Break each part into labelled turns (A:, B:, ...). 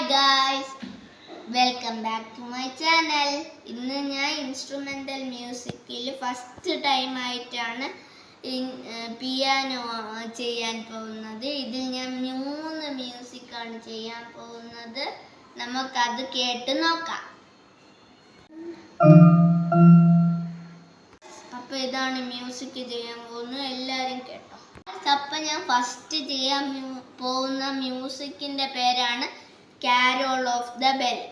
A: guys, welcome back to my channel. ഇന്ന് ഞാൻ instrumental മ്യൂസിക്കിൽ first time ആയിട്ടാണ് പിയാനോ ചെയ്യാൻ പോകുന്നത്. ഇതിൽ ഞാൻ 3 മ്യൂസിക് ആണ് ചെയ്യാൻ പോകുന്നത്. നമുക്കത് കേട്ട് നോക്കാം. അപ്പോൾ ഇതാണ് മ്യൂസിക് ചെയ്യാൻ പോകുന്നത്. എല്ലാവരും കേട്ടോ. അപ്പോൾ ഞാൻ ഫസ്റ്റ് ചെയ്യാൻ പോകുന്ന മ്യൂസിക്കിന്റെ പേരാണ് Carol of the Bell.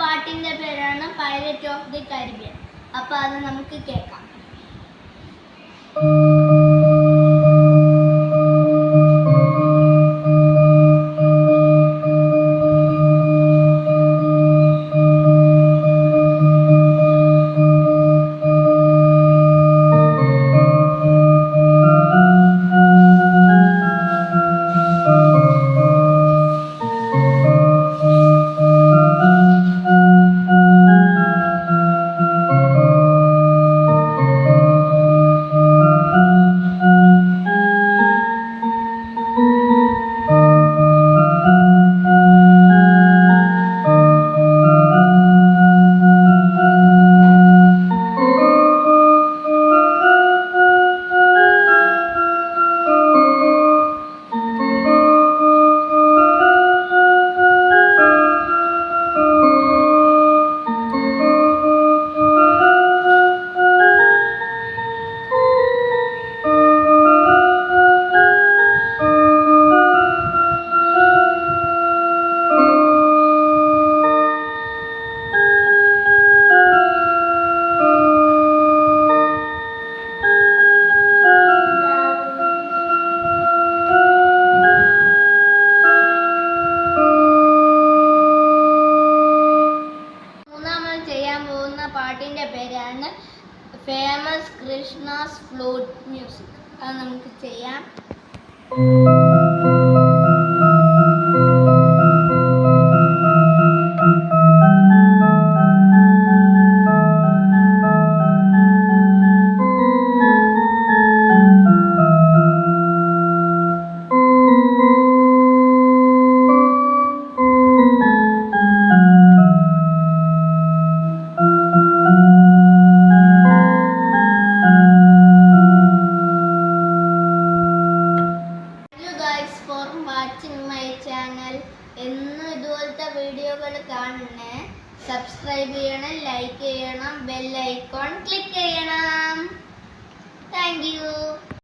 A: പാട്ടിന്റെ പേരാണ് പൈററ്റ് ഓഫ് ദി കാരിബിയൻ. അപ്പൊ അത് നമുക്ക് കേൾക്കാം. പാട്ടിന്റെ പേരാണ് ഫേമസ് കൃഷ്ണാസ് ഫ്ലൂട്ട് മ്യൂസിക്. അത് നമുക്ക് ചെയ്യാം. എന്നും ഇതുപോലത്തെ വീഡിയോകൾ കാണണേ. സബ്സ്ക്രൈബ് ചെയ്യണം, ലൈക്ക് ചെയ്യണം, ബെൽ ഐക്കോൺ ക്ലിക്ക് ചെയ്യണം.